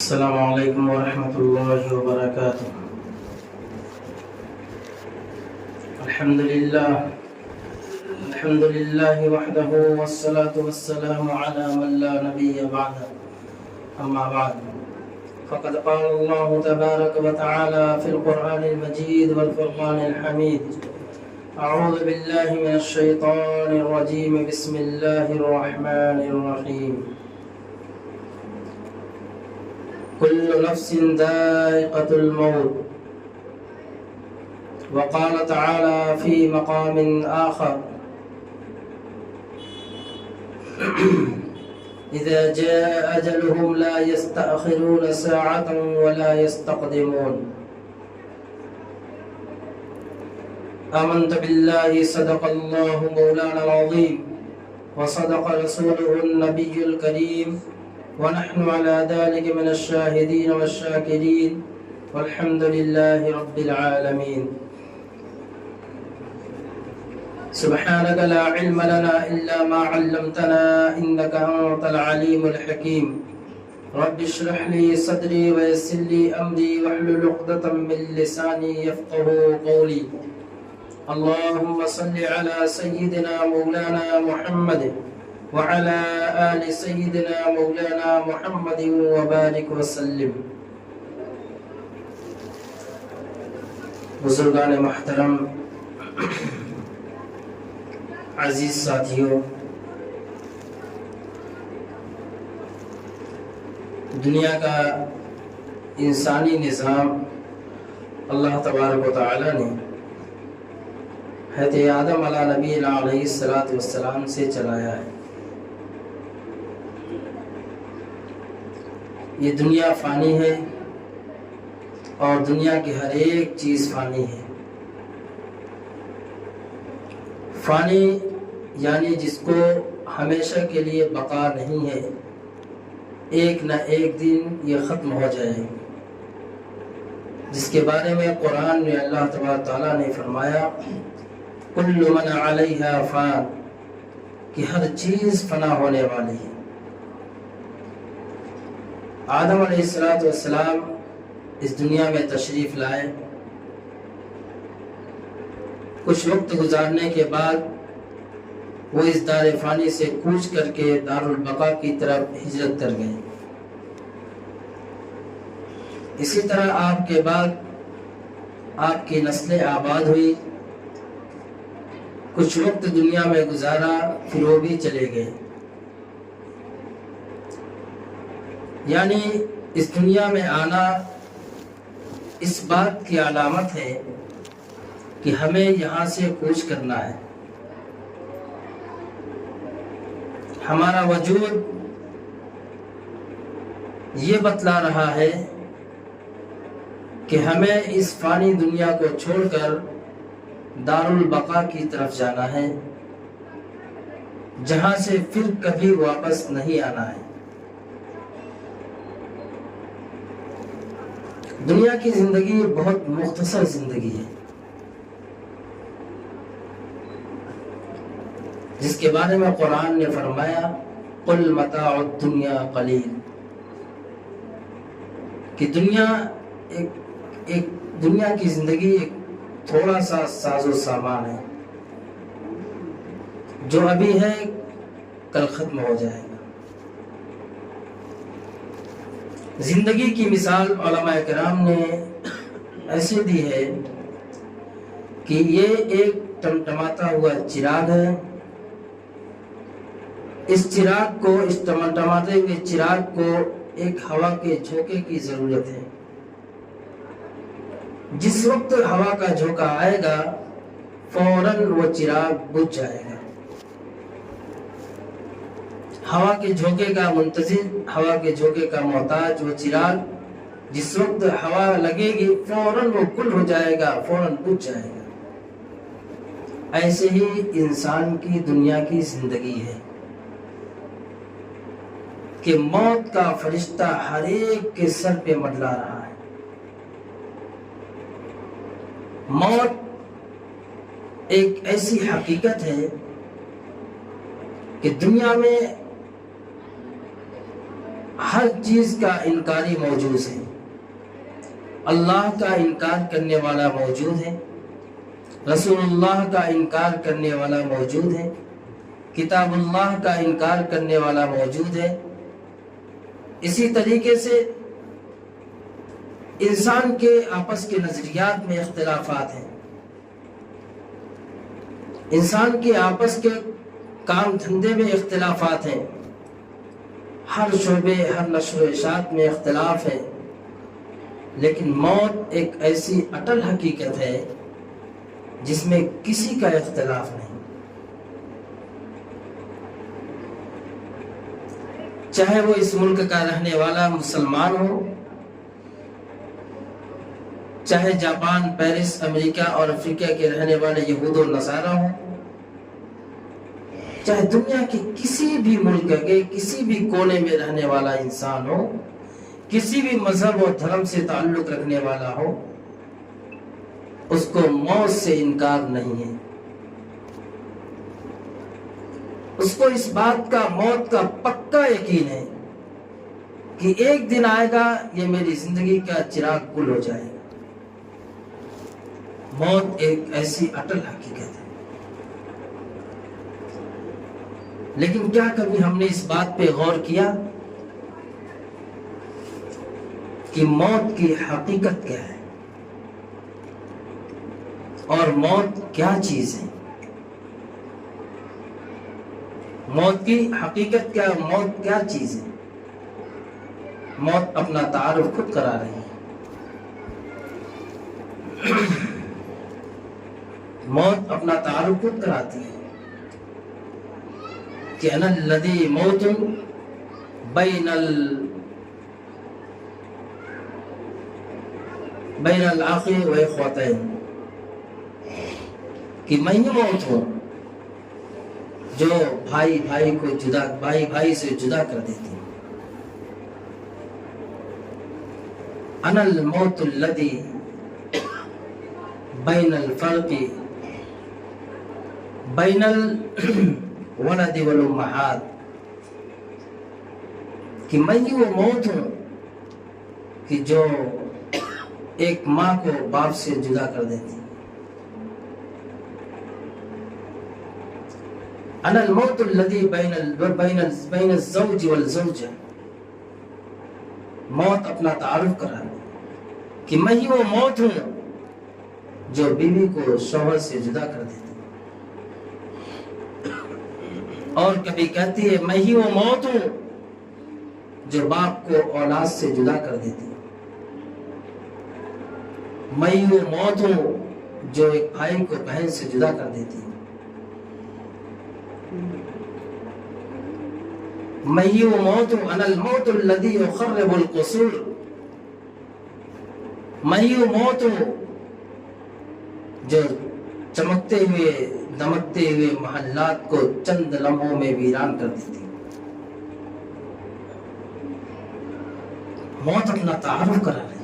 السلام علیکم ورحمۃ اللہ وبرکاتہ۔ الحمد للہ وحدہ والصلاة والسلام علی من لا نبی بعدہ، اما بعد فقد قال اللہ تبارک وتعالی فی القرآن المجید والفرقان الحمید۔ اعوذ باللہ من الشیطان الرجیم، بسم اللہ الرحمن الرحیم۔ كل نفس ذائقة الموت، وقال تعالى في مقام آخر إذا جاء أجلهم لا يستأخرون ساعة ولا يستقدمون۔ آمنت بالله صدق الله مولانا العظيم وصدق رسوله النبي الكريم، ونحن على ذلك من الشاهدين والشاكرين، والحمد لله رب العالمين۔ سبحانك لا علم لنا إلا ما علمتنا إنك أنت العليم الحكيم۔ رب اشرح لي صدري ويسر لي أمري واحلل عقدة من لساني يفقهوا قولي۔ اللهم صل على سيدنا مولانا محمد وعلى آل سيدنا مولانا محمد وبارك وسلم۔ بزرگان محترم، عزیز ساتھیوں، دنیا کا انسانی نظام اللہ تبارک و تعالی نے حضرت آدم علیہ نبی علیہ السلام سے چلایا ہے۔ یہ دنیا فانی ہے اور دنیا کی ہر ایک چیز فانی ہے۔ فانی یعنی جس کو ہمیشہ کے لیے بقا نہیں ہے، ایک نہ ایک دن یہ ختم ہو جائے گی، جس کے بارے میں قرآن میں اللہ تبارک تعالیٰ نے فرمایا کل من علیہا فان، کہ ہر چیز فنا ہونے والی ہے۔ آدم علیہ السلام اس دنیا میں تشریف لائے، کچھ وقت گزارنے کے بعد وہ اس دار فانی سے کوچ کر کے دار البقا کی طرف ہجرت کر گئے۔ اسی طرح آپ کے بعد آپ کی نسلیں آباد ہوئی، کچھ وقت دنیا میں گزارا، پھر وہ بھی چلے گئے۔ یعنی اس دنیا میں آنا اس بات کی علامت ہے کہ ہمیں یہاں سے کوچ کرنا ہے۔ ہمارا وجود یہ بتلا رہا ہے کہ ہمیں اس فانی دنیا کو چھوڑ کر دار البقا کی طرف جانا ہے، جہاں سے پھر کبھی واپس نہیں آنا ہے۔ دنیا کی زندگی بہت مختصر زندگی ہے، جس کے بارے میں قرآن نے فرمایا قل متاع الدنیا قلیل، کہ دنیا کی زندگی ایک تھوڑا سا ساز و سامان ہے، جو ابھی ہے کل ختم ہو جائے گا۔ زندگی کی مثال علماء کرام نے ایسے دی ہے کہ یہ ایک ٹمٹماتا ہوا چراغ ہے۔ اس ٹمٹماتے ہوئے چراغ کو ایک ہوا کے جھونکے کی ضرورت ہے۔ جس وقت ہوا کا جھونکا آئے گا فوراً وہ چراغ بجھ جائے گا۔ ہوا کے جھونکے کا منتظر، ہوا کے جھونکے کا محتاج وہ چراغ جس وقت ہوا لگے گی فوراً وہ گل ہو جائے گا، فوراً بجھ جائے گا۔ ایسے ہی انسان کی دنیا کی زندگی ہے کہ موت کا فرشتہ ہر ایک کے سر پہ منڈلا رہا ہے۔ موت ایک ایسی حقیقت ہے کہ دنیا میں ہر چیز کا انکاری موجود ہے. اللہ کا انکار کرنے والا موجود ہے، رسول اللہ کا انکار کرنے والا موجود ہے، کتاب اللہ کا انکار کرنے والا موجود ہے. اسی طریقے سے انسان کے آپس کے نظریات میں اختلافات ہیں، انسان کے آپس کے کام دھندے میں اختلافات ہیں، ہر شعبے ہر نشر و اشاعت میں اختلاف ہے. لیکن موت ایک ایسی اٹل حقیقت ہے جس میں کسی کا اختلاف نہیں. چاہے وہ اس ملک کا رہنے والا مسلمان ہو، چاہے جاپان، پیرس، امریکہ اور افریقہ کے رہنے والے یہود و نصارہ ہوں، چاہے دنیا کے کسی بھی ملک کے کسی بھی کونے میں رہنے والا انسان ہو، کسی بھی مذہب و دھرم سے تعلق رکھنے والا ہو، اس کو موت سے انکار نہیں ہے. اس کو اس بات کا موت کا پکا یقین ہے کہ ایک دن آئے گا یہ میری زندگی کا چراغ گل ہو جائے گا. موت ایک ایسی اٹل حقیقت ہے. لیکن کیا کبھی ہم نے اس بات پہ غور کیا کہ موت کی حقیقت کیا ہے اور موت کیا چیز ہے؟ موت کی حقیقت کیا، موت کیا چیز ہے؟ موت اپنا تعارف خود کرا رہی ہے. موت اپنا تعارف خود کراتی ہے کہ انا الذی موت بین الاخ و اخوتین، کہ میں ہی موت ہوں جو بھائی بھائی سے جدا کر دیتی. انا الموت الذی بین الفرق بین الولد والامہات، کہ میں ہی وہ موت ہوں کہ جو ایک ماں کو باپ سے جدا کر دیتی. انا الموت الذی بین الزوج والزوجہ، موت اپنا تعارف کرا کہ میں ہی وہ موت ہوں جو بیوی کو شوہر سے جدا کر دیتی. اور کبھی کہتی ہے میں ہی وہ موت ہوں جو باپ کو اولاد سے جدا کر دیتی. میں ہی وہ موت ہوں جو ایک بھائی کو بہن سے جدا کر دیتی. میں ہی وہ موت ہوں، انا الموت الذی یخرب القصور، میں ہی وہ موت ہوں جو چمکتے ہوئے دمکتے ہوئے محلات کو چند لمحوں میں ویران کر دیتی. موت اپنا تعارف کرا رہی.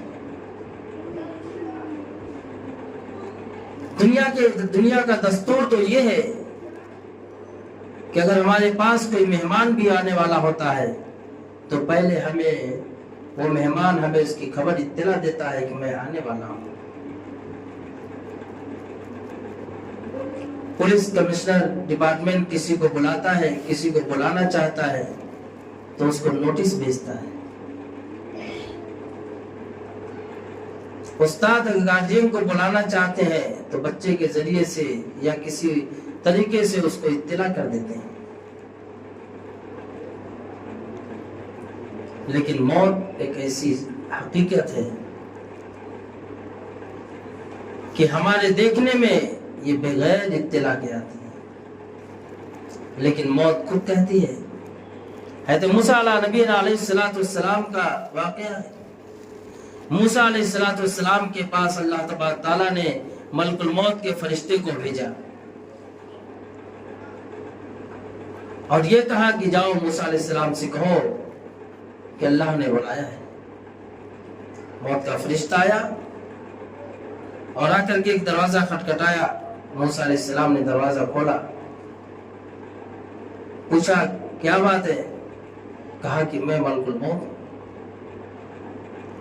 دنیا کا دستور تو یہ ہے کہ اگر ہمارے پاس کوئی مہمان بھی آنے والا ہوتا ہے تو پہلے ہمیں وہ مہمان ہمیں اس کی خبر اطلاع دیتا ہے کہ میں آنے والا ہوں. پولیس کمشنر ڈپارٹمنٹ کسی کو بلاتا ہے، کسی کو بلانا چاہتا ہے تو اس کو نوٹس بھیجتا ہے. استاد گارجین کو بلانا چاہتے ہیں تو بچے کے ذریعے سے یا کسی طریقے سے اس کو اطلاع کر دیتے ہیں. لیکن موت ایک ایسی حقیقت ہے کہ ہمارے دیکھنے میں یہ بغیر اطلاع کے آتی ہے، لیکن موت خود کہتی ہے. حضرت موسیٰ نبی علیہ السلام کا واقعہ ہے. موسیٰ علیہ السلام کے پاس اللہ تبارک تعالیٰ نے ملک الموت کے فرشتے کو بھیجا اور یہ کہا کہ جاؤ موسیٰ علیہ السلام سے کہو کہ اللہ نے بلایا ہے. موت کا فرشتہ آیا اور آ کر کے ایک دروازہ کھٹکھٹایا. موسیٰ علیہ السلام نے دروازہ کھولا، پوچھا کیا بات ہے؟ کہا کہ میں ملک الموت ہوں۔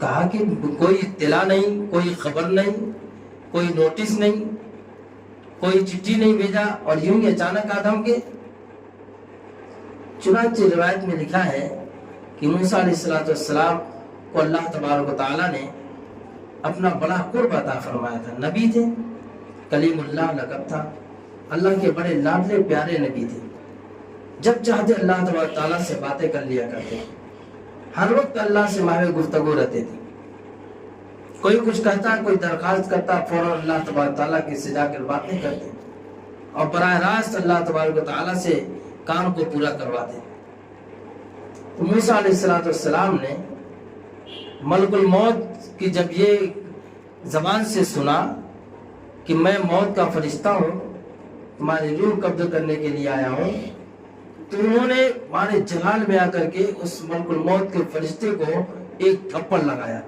کہا کہ کوئی اطلاع نہیں، کوئی خبر نہیں، کوئی نوٹس نہیں، کوئی چٹھی نہیں بھیجا، اور یوں ہی اچانک آدم کے۔ چنانچہ روایت میں لکھا ہے کہ موسیٰ علیہ السلام کو اللہ تبارک و تعالیٰ نے اپنا بڑا قرب عطا فرمایا تھا۔ نبی تھے، کلیم اللہ لقب تھا، اللہ کے بڑے لاڈلے پیارے نبی تھے۔ جب چاہتے اللہ تبارک و تعالیٰ سے باتیں کر لیا کرتے، ہر وقت اللہ سے ماہر گفتگو رہتے تھے۔ کوئی کچھ کہتا، کوئی درخواست کرتا، فوراً اللہ تبارک و تعالیٰ کے سے جا کر باتیں کرتے اور براہ راست اللہ تبارک و تعالیٰ سے کام کو پورا کرواتے۔ تو موسیٰ علیہ السلام نے ملک الموت کی جب یہ زبان سے سنا کہ میں موت کا فرشتہ ہوں، تمہاری روح قبض کرنے کے لیے آیا ہوں، تو انہوں نے ہمارے جلال میں آ کر کے اس ملک الموت کے فرشتے کو ایک تھپڑ لگایا۔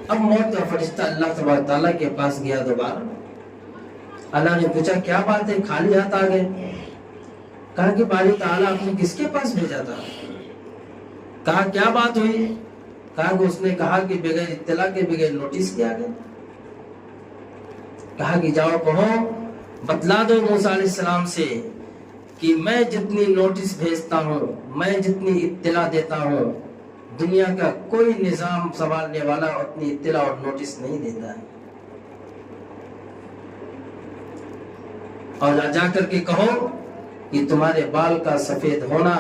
اب موت کا فرشتہ اللہ تبارک تعالیٰ کے پاس گیا دوبارہ۔ اللہ نے پوچھا کیا بات ہے، خالی ہاتھ آ گئے؟ کہا کہ باری تعالیٰ آپ نے کس کے پاس بھیجا تھا؟ کہا کیا بات ہوئی؟ کہا کہ اس نے کہا کہ بغیر اطلاع کے، بغیر نوٹس کے آ گئے۔ کہا کہ جاؤ کہو، بتلا دو موسیٰ علیہ السلام سے کہ میں جتنی نوٹس بھیجتا ہوں، میں جتنی اطلاع دیتا ہوں، دنیا کا کوئی نظام سنبھالنے والا اتنی اطلاع اور نوٹس نہیں دیتا ہے۔ اور جا کر کے کہو کہ تمہارے بال کا سفید ہونا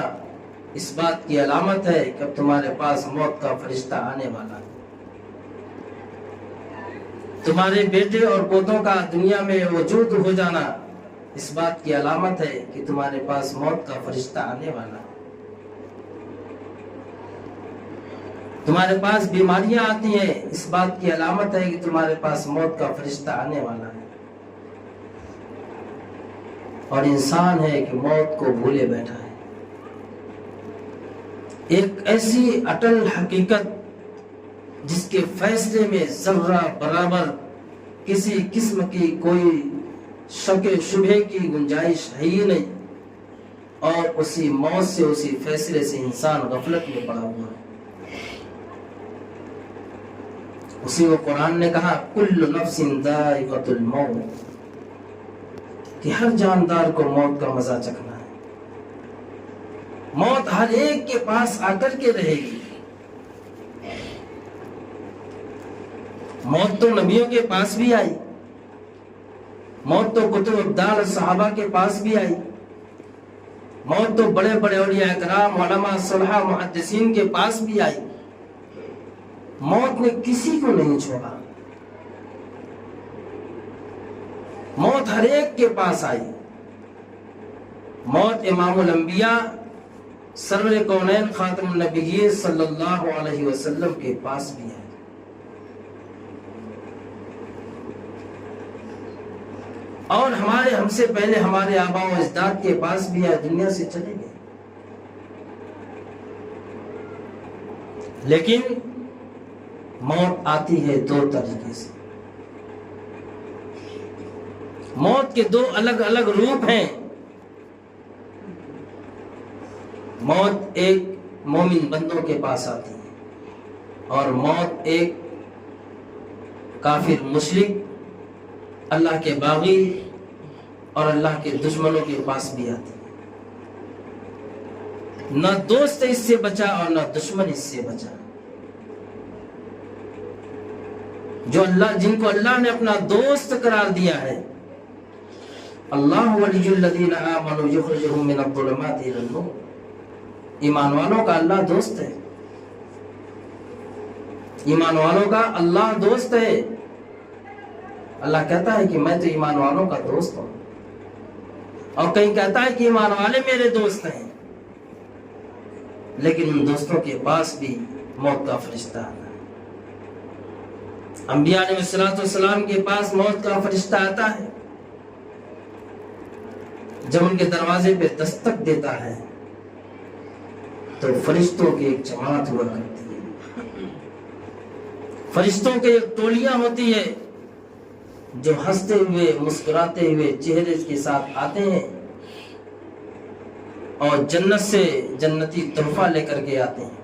اس بات کی علامت ہے کہ اب تمہارے پاس موت کا فرشتہ آنے والا ہے۔ تمہارے بیٹے اور پوتوں کا دنیا میں وجود ہو جانا اس بات کی علامت ہے کہ تمہارے پاس موت کا فرشتہ آنے والا ہے۔ تمہارے پاس بیماریاں آتی ہیں، اس بات کی علامت ہے کہ تمہارے پاس موت کا فرشتہ آنے والا ہے۔ اور انسان ہے کہ موت کو بھولے بیٹھا ہے۔ ایک ایسی اٹل حقیقت جس کے فیصلے میں ذرہ برابر کسی قسم کی کوئی شک شبہ کی گنجائش ہے ہی نہیں، اور اسی موت سے، اسی فیصلے سے انسان غفلت میں پڑا ہوا ہے۔ اسی وہ قرآن نے کہا کل نفس ذائقۃ الموت، کہ ہر جاندار کو موت کا مزہ چکھنا ہے۔ موت ہر ایک کے پاس آ کر کے رہے گی۔ موت تو نبیوں کے پاس بھی آئی، موت تو کتب ابدال صحابہ کے پاس بھی آئی، موت تو بڑے بڑے اولیاء کرام، علماء، صلحاء، محدثین کے پاس بھی آئی۔ موت نے کسی کو نہیں چھوڑا، موت ہر ایک کے پاس آئی۔ موت امام الانبیاء، سرور کونین، خاتم النبیین صلی اللہ علیہ وسلم کے پاس بھی آئی۔ اور ہم سے پہلے ہمارے آباء و اجداد کے پاس بھی آئے، دنیا سے چلے گئے۔ لیکن موت آتی ہے دو طریقے سے۔ موت کے دو الگ الگ روپ ہیں۔ موت ایک مومن بندوں کے پاس آتی ہے، اور موت ایک کافر، مشرک، اللہ کے باغی اور اللہ کے دشمنوں کے پاس بھی آتی ہے۔ نہ دوست اس سے بچا اور نہ دشمن اس سے بچا۔ جن کو اللہ نے اپنا دوست قرار دیا ہے، اللہ ولی الذین آمنوا یخرجہم من الظلمات الی النور، ایمان والوں کا اللہ دوست ہے، ایمان والوں کا اللہ دوست ہے۔ اللہ کہتا ہے کہ میں تو ایمان والوں کا دوست ہوں، اور کہیں کہتا ہے کہ ایمان والے میرے دوست ہیں، لیکن ان دوستوں کے پاس بھی موت کا فرشتہ آتا ہے۔ انبیاء علیہ السلام کے پاس موت کا فرشتہ آتا ہے، جب ان کے دروازے پہ دستک دیتا ہے تو فرشتوں کی ایک جماعت ہوا کرتی ہے، فرشتوں کی ایک ٹولیاں ہوتی ہے جو ہنستے ہوئے، مسکراتے ہوئے چہرے کے ساتھ آتے ہیں اور جنت سے جنتی تحفہ لے کر کے آتے ہیں،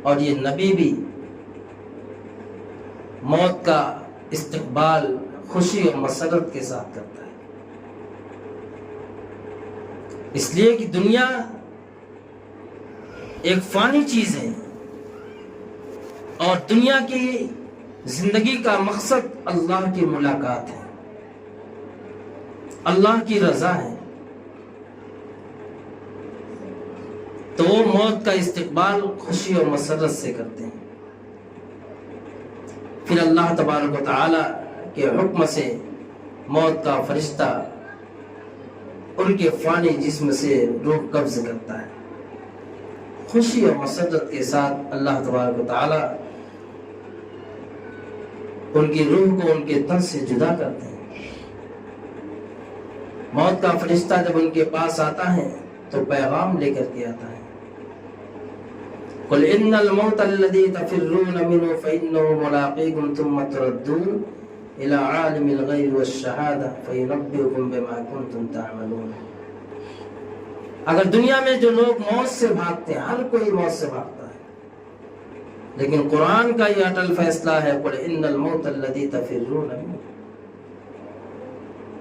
اور یہ نبی بھی موت کا استقبال خوشی اور مسرت کے ساتھ کرتا ہے۔ اس لیے کہ دنیا ایک فانی چیز ہے، اور دنیا کی زندگی کا مقصد اللہ کی ملاقات ہے، اللہ کی رضا ہے۔ تو وہ موت کا استقبال خوشی اور مسرت سے کرتے ہیں۔ پھر اللہ تبارک و تعالی کے حکم سے موت کا فرشتہ ان کے فانی جسم سے روح قبض کرتا ہے۔ خوشی اور مسرت کے ساتھ اللہ تبارک و تعالی ان کی روح کو ان کے تن سے جدا کرتے ہیں۔ موت کا فرشتہ جب ان کے پاس آتا ہے تو پیغام لے کر کے آتا ہے، قل ان الموت الذي تفرون منه فانه ملاقيكم ثم تردون الى عالم الغيب والشهاده فينبئكم بما كنتم تعملون۔ اگر دنیا میں جو لوگ موت سے بھاگتے ہیں، ہر کوئی موت سے بھاگتا ہے، لیکن قرآن کا یہ اٹل فیصلہ ہے، قل ان الموت الذي تفرون منه،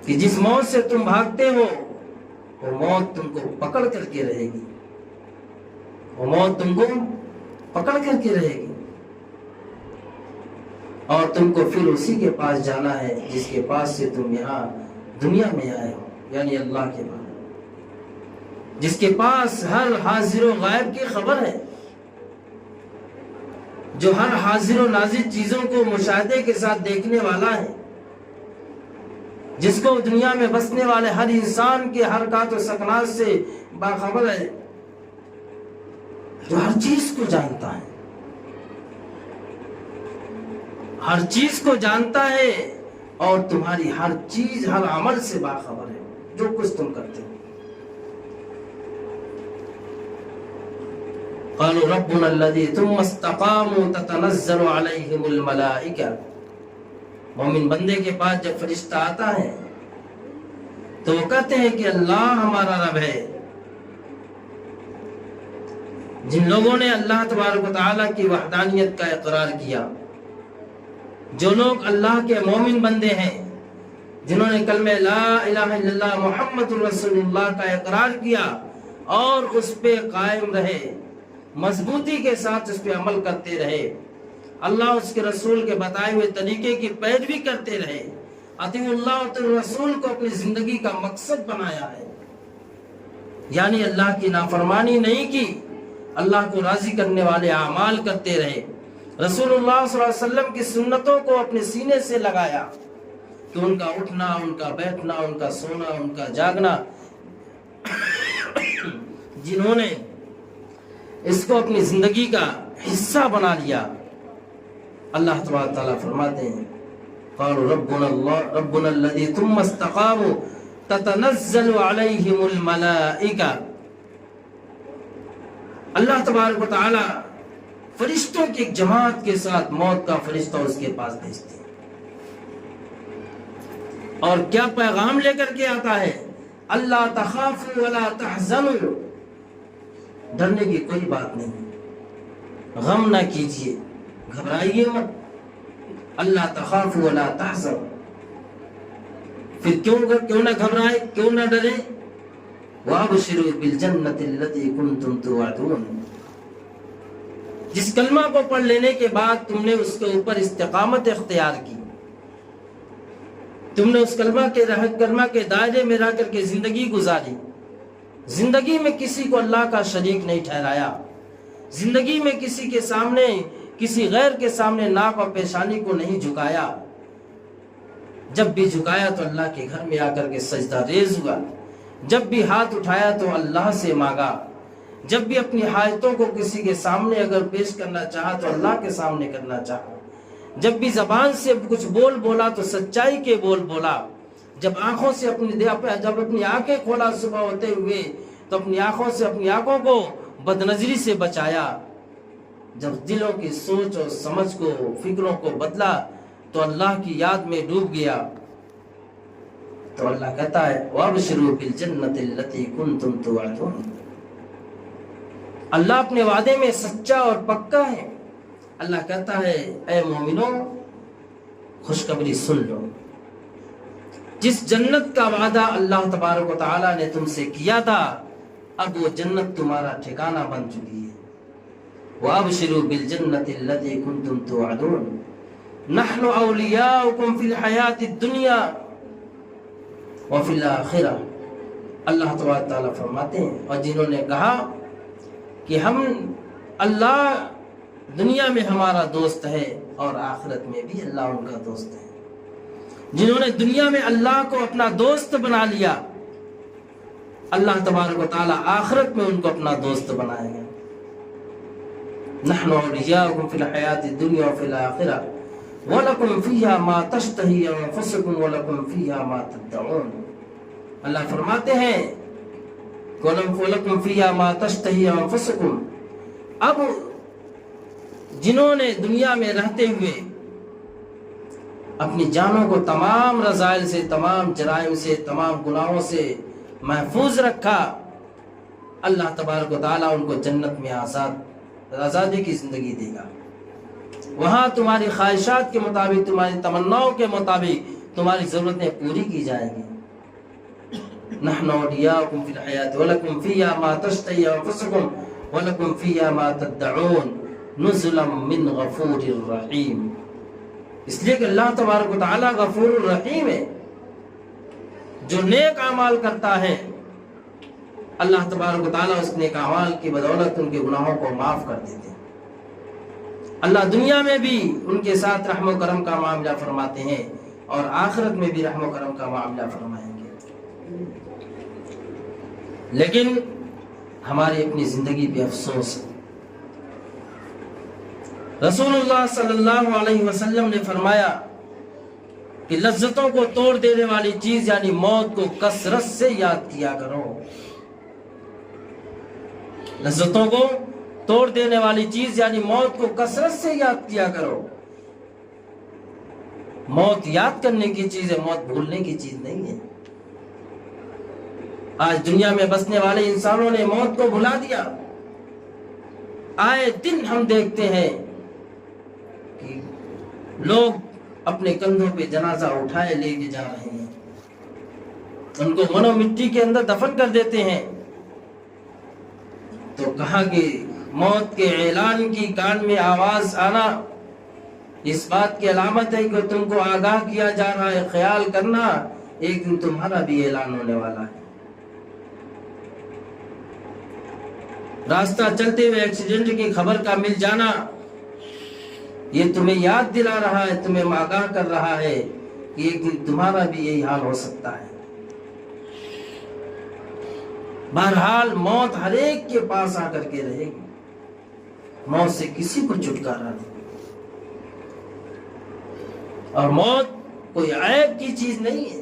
کہ جس موت سے تم بھاگتے ہو وہ موت تم کو پکڑ کر کے رہے گی، وہ موت تم کو پکڑ کر کے رہے گی، اور تم کو پھر اسی کے پاس جانا ہے جس کے پاس سے تم یہاں دنیا میں آئے ہو، یعنی اللہ کے پاس، جس کے پاس ہر حاضر و غائب کی خبر ہے، جو ہر حاضر و ناظر چیزوں کو مشاہدے کے ساتھ دیکھنے والا ہے، جس کو دنیا میں بسنے والے ہر انسان کے حرکات و سکنات سے باخبر ہے، جو ہر چیز کو جانتا ہے، ہر چیز کو جانتا ہے، اور تمہاری ہر چیز ہر عمل سے باخبر ہے، جو کچھ تم کرتے ہو۔ قالوا ربنا الذي ثم استقاموا تتنزل عليهم الملائكة۔ مومن بندے کے پاس جب فرشتہ آتا ہے تو وہ کہتے ہیں کہ اللہ ہمارا رب ہے۔ جن لوگوں نے اللہ تبارک و تعالیٰ کی وحدانیت کا اقرار کیا، جو لوگ اللہ کے مومن بندے ہیں، جنہوں نے کلمہ لا الہ الا اللہ محمد رسول اللہ کا اقرار کیا اور اس پہ قائم رہے، مضبوطی کے ساتھ اس پہ عمل کرتے رہے، اللہ اس کے رسول کے بتائے ہوئے طریقے کی پیروی کرتے رہے، اطیعوا اللہ و اطیعوا الرسول کو اپنی زندگی کا مقصد بنایا ہے، یعنی اللہ کی نافرمانی نہیں کی، اللہ کو راضی کرنے والے اعمال کرتے رہے، رسول اللہ صلی اللہ علیہ وسلم کی سنتوں کو اپنے سینے سے لگایا، کہ ان کا اٹھنا، ان کا بیٹھنا، ان کا سونا، ان کا جاگنا، جنہوں نے اس کو اپنی زندگی کا حصہ بنا لیا، اللہ تبارک تعالیٰ فرماتے ہیں قالوا ربنا الذي ثم استقاموا تتنزل عليهم الملائكة۔ اللہ تبارک و تعالیٰ فرشتوں کی ایک جماعت کے ساتھ موت کا فرشتہ اس کے پاس بھیجتے ہیں، اور کیا پیغام لے کر کے آتا ہے؟ اللہ تخافوا ولا تحزنوا، ڈرنے کی کوئی بات نہیں، غم نہ کیجیے، گھبرائیے مت، اللہ تخافوا ولا تحزنوا، پھر کیوں نہ گھبرائے، کیوں نہ ڈرے، وابشروا بالجنة التي كنتم توعدون۔ جس کلمہ کو پڑھ لینے کے بعد تم نے اس کے اوپر استقامت اختیار کی، تم نے اس کلمہ کے دائرے میں رہ کر کے زندگی گزاری، زندگی میں کسی کو اللہ کا شریک نہیں ٹھہرایا، زندگی میں کسی کے سامنے، کسی غیر کے سامنے ناک اور پیشانی کو نہیں جھکایا، جب بھی جھکایا تو اللہ کے گھر میں آ کر کے سجدہ ریز ہوا، جب بھی ہاتھ اٹھایا تو اللہ سے مانگا، جب بھی اپنی حاجتوں کو کسی کے سامنے اگر پیش کرنا چاہا تو اللہ کے سامنے کرنا چاہا، جب بھی زبان سے کچھ بول بولا تو سچائی کے بول بولا، جب آنکھوں سے جب اپنی آنکھیں کھولا صبح ہوتے ہوئے تو اپنی آنکھوں کو بدنظری سے بچایا، جب دلوں کی سوچ اور سمجھ کو، فکروں کو بدلا تو اللہ کی یاد میں ڈوب گیا، تو اللہ کہتا ہے وَابْشِرُوا بِالْجَنَّةِ الَّتِي كُنْتُمْ تُوعَدُونَ، اللہ اپنے وعدے میں سچا اور پکا ہے۔ اللہ کہتا ہے اے مومنوں خوشخبری سن لو، جس جنت کا وعدہ اللہ تبارک و تعالیٰ نے تم سے کیا تھا اب وہ جنت تمہارا ٹھکانہ بن چکی ہے۔ وَابْشِرُوا بِالْجَنَّةِ الَّتِي كُنْتُمْ تُوعَدُونَ نَحْنُ أَوْلِيَاؤُكُمْ فِي الْحَيَاةِ الدُّنْيَا وَفِي الْآخِرَةِ، اللہ تبارک تعالیٰ فرماتے ہیں اور جنہوں نے کہا کہ ہم اللہ دنیا میں ہمارا دوست ہے اور آخرت میں بھی اللہ ان کا دوست ہے، جنہوں نے دنیا میں اللہ کو اپنا دوست بنا لیا اللہ تبارک و تعالیٰ آخرت میں ان کو اپنا دوست بنائے گا۔ نحن اولیاؤکم فی الحیات الدنیا وفی الآخرہ وَلَكُمْ فِيهَا مَا تَشْتَهِي أَنفُسُكُمْ وَلَكُمْ فِيهَا مَا تَدَّعُونَ، اللہ فرماتے ہیں وَلَكُمْ فِيهَا مَا تَشْتَهِي أَنفُسُكُمْ، اب جنہوں نے دنیا میں رہتے ہوئے اپنی جانوں کو تمام رذائل سے، تمام جرائم سے، تمام گناہوں سے محفوظ رکھا، اللہ تبارک و تعالیٰ ان کو جنت میں آزادی کی زندگی دے گا۔ وہاں تمہاری خواہشات کے مطابق، تمہاری تمناؤں کے مطابق تمہاری ضرورتیں پوری کی جائیں گی۔ نحن اولیاؤکم فی الحیات ولکم فیہا ما تشتہی انفسکم ولکم فیہا ما تدعون نزلا من غفور الرحیم، اس لیے کہ اللہ تبارک و تعالیٰ غفور الرحیم ہے، جو نیک اعمال کرتا ہے اللہ تبارک و تعالیٰ اس نیک اعمال کی بدولت ان کے گناہوں کو معاف کر دیتے ہیں۔ اللہ دنیا میں بھی ان کے ساتھ رحم و کرم کا معاملہ فرماتے ہیں اور آخرت میں بھی رحم و کرم کا معاملہ فرمائیں گے۔ لیکن ہماری اپنی زندگی پہ افسوس ہے۔ رسول اللہ صلی اللہ علیہ وسلم نے فرمایا کہ لذتوں کو توڑ دینے والی چیز یعنی موت کو کثرت سے یاد کیا کرو۔ لذتوں کو توڑ دینے والی چیز یعنی موت کو کثرت سے یاد کیا کرو۔ موت یاد کرنے کی چیز ہے، موت بھولنے کی چیز نہیں ہے۔ آج دنیا میں بسنے والے انسانوں نے موت کو بھلا دیا۔ آئے دن ہم دیکھتے ہیں کہ لوگ اپنے کندھوں پہ جنازہ اٹھائے لے کے جا رہے ہیں، ان کو منو مٹی کے اندر دفن کر دیتے ہیں، تو کہا کہ موت کے اعلان کی کان میں آواز آنا اس بات کی علامت ہے کہ تم کو آگاہ کیا جا رہا ہے، خیال کرنا ایک دن تمہارا بھی اعلان ہونے والا ہے۔ راستہ چلتے ہوئے ایکسیڈنٹ کی خبر کا مل جانا یہ تمہیں یاد دلا رہا ہے، تمہیں آگاہ کر رہا ہے کہ ایک دن تمہارا بھی یہی حال ہو سکتا ہے۔ بہرحال موت ہر ایک کے پاس آ کر کے رہے گی، موت سے کسی کو چھٹکارا نہیں، اور موت کوئی عیب کی چیز نہیں ہے،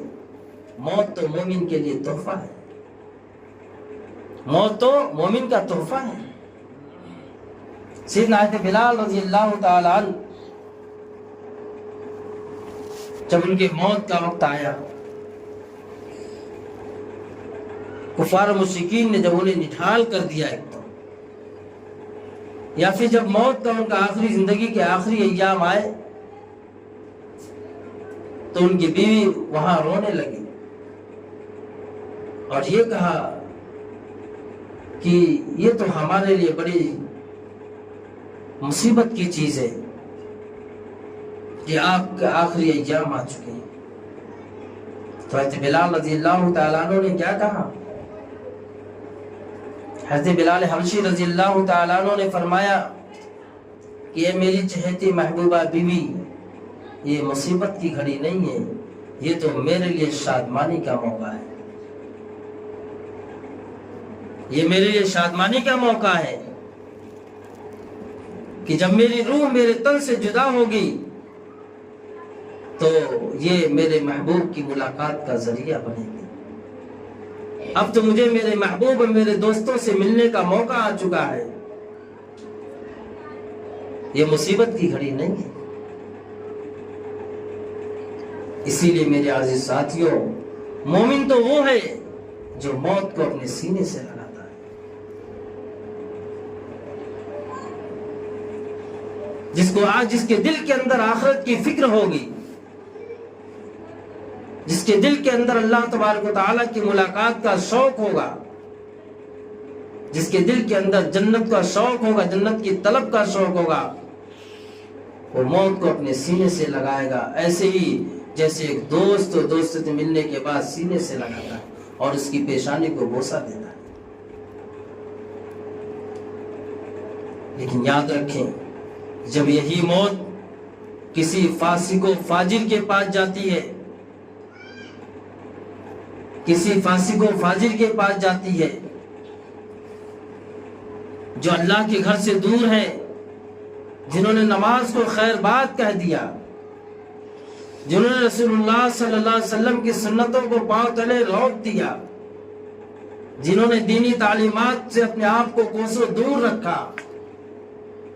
موت تو مومن کے لیے تحفہ ہے، موت تو مومن کا تحفہ ہے۔ سیدنا حضرت بلال رضی اللہ تعالی عنہ جب ان کے موت کا وقت آیا، کفار و مشرکین نے جب انہیں نڈھال کر دیا ایک تو، یا پھر جب موت کا ان کا آخری زندگی کے آخری ایام آئے تو ان کی بیوی وہاں رونے لگی اور یہ کہا کہ یہ تو ہمارے لیے بڑی مصیبت کی چیز ہے کہ آپ کے آخری ایام آ چکے ہیں۔ تو حضرت بلال رضی اللہ تعالیٰ عنہ نے کیا کہا؟ حضرت بلال حبشی رضی اللہ تعالیٰ عنہ نے فرمایا کہ یہ میری چہیتی محبوبہ بیوی، یہ مصیبت کی گھڑی نہیں ہے، یہ تو میرے لیے شادمانی کا موقع ہے، یہ میرے لیے شادمانی کا موقع ہے کہ جب میری روح میرے تن سے جدا ہوگی تو یہ میرے محبوب کی ملاقات کا ذریعہ بنے گی۔ اب تو مجھے میرے محبوب اور میرے دوستوں سے ملنے کا موقع آ چکا ہے، یہ مصیبت کی گھڑی نہیں ہے۔ اسی لیے میرے عزیز ساتھیوں، مومن تو وہ ہے جو موت کو اپنے سینے سے لگاتا ہے، جس کے دل کے اندر آخرت کی فکر ہوگی، جس کے دل کے اندر اللہ تبارک و تعالیٰ کی ملاقات کا شوق ہوگا، جس کے دل کے اندر جنت کا شوق ہوگا، جنت کی طلب کا شوق ہوگا، وہ موت کو اپنے سینے سے لگائے گا، ایسے ہی جیسے ایک دوست سے ملنے کے بعد سینے سے لگاتا ہے اور اس کی پیشانی کو بوسہ دیتا ہے۔ لیکن یاد رکھیں، جب یہی موت کسی فاسق و فاجر کے پاس جاتی ہے، کسی فاسق و فاجر کے پاس جاتی ہے، جو اللہ کے گھر سے دور ہیں، جنہوں نے نماز کو خیر بات کہہ دیا، جنہوں نے رسول اللہ صلی اللہ علیہ وسلم کی سنتوں کو پاؤں تلے روک دیا، جنہوں نے دینی تعلیمات سے اپنے آپ کو کوسوں دور رکھا،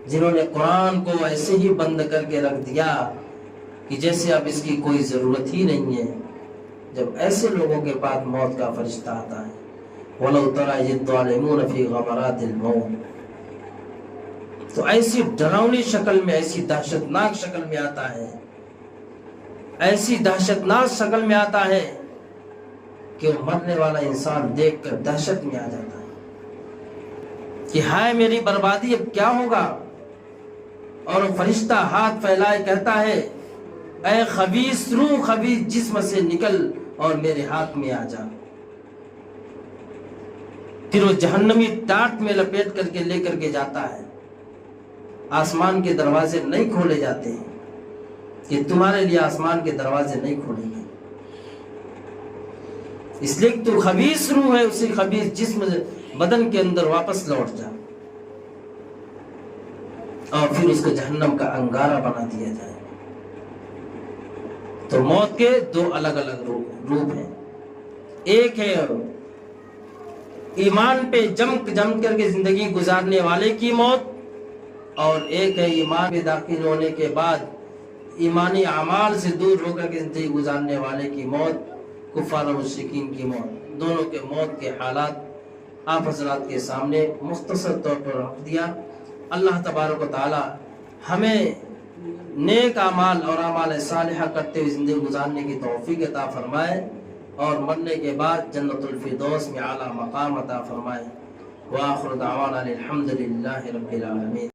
جنہوں نے قرآن کو ایسے ہی بند کر کے رکھ دیا کہ جیسے اب اس کی کوئی ضرورت ہی نہیں ہے، جب ایسے لوگوں کے پاس موت کا فرشتہ آتا ہے، وَلَوْ تَرَى إِذِ الظَّالِمُونَ فِي غَمَرَاتِ الْمَوْتِ، تو ایسی ڈراؤنی شکل میں، ایسی دہشتناک شکل میں آتا ہے، ایسی دہشتناک شکل میں آتا ہے کہ وہ مرنے والا انسان دیکھ کر دہشت میں آ جاتا ہے کہ ہائے میری بربادی، اب کیا ہوگا؟ اور وہ فرشتہ ہاتھ پھیلائے کہتا ہے، اے خبیث روح، خبیث جسم سے نکل اور میرے ہاتھ میں آ جا۔ پھر وہ جہنمی ٹاٹ میں لپیٹ کر کے لے کر کے جاتا ہے۔ آسمان کے دروازے نہیں کھولے جاتے ہیں کہ تمہارے لیے آسمان کے دروازے نہیں کھولیں گے، اس لیے کہ تو خبیث روح ہے، اسی خبیث جسم بدن کے اندر واپس لوٹ جا، اور پھر اس کو جہنم کا انگارہ بنا دیا جائے۔ تو موت کے دو الگ الگ روپ ہیں، ایک ہے ایمان پہ جم کر کے زندگی گزارنے والے کی موت، اور ایک ہے ایمان میں داخل ہونے کے بعد ایمانی اعمال سے دور ہو کر کے زندگی گزارنے والے کی موت، کفار و مشرکین کی موت۔ دونوں کے موت کے حالات آپ حضرات کے سامنے مختصر طور پر رکھ دیا۔ اللہ تبارک و تعالی ہمیں نیک اعمال اور اعمال صالحہ کرتے ہوئے زندگی گزارنے کی توفیق عطا فرمائے، اور مرنے کے بعد جنت الفردوس میں اعلیٰ مقام عطا فرمائے۔ وآخر دعوانا الحمد للہ رب العالمین۔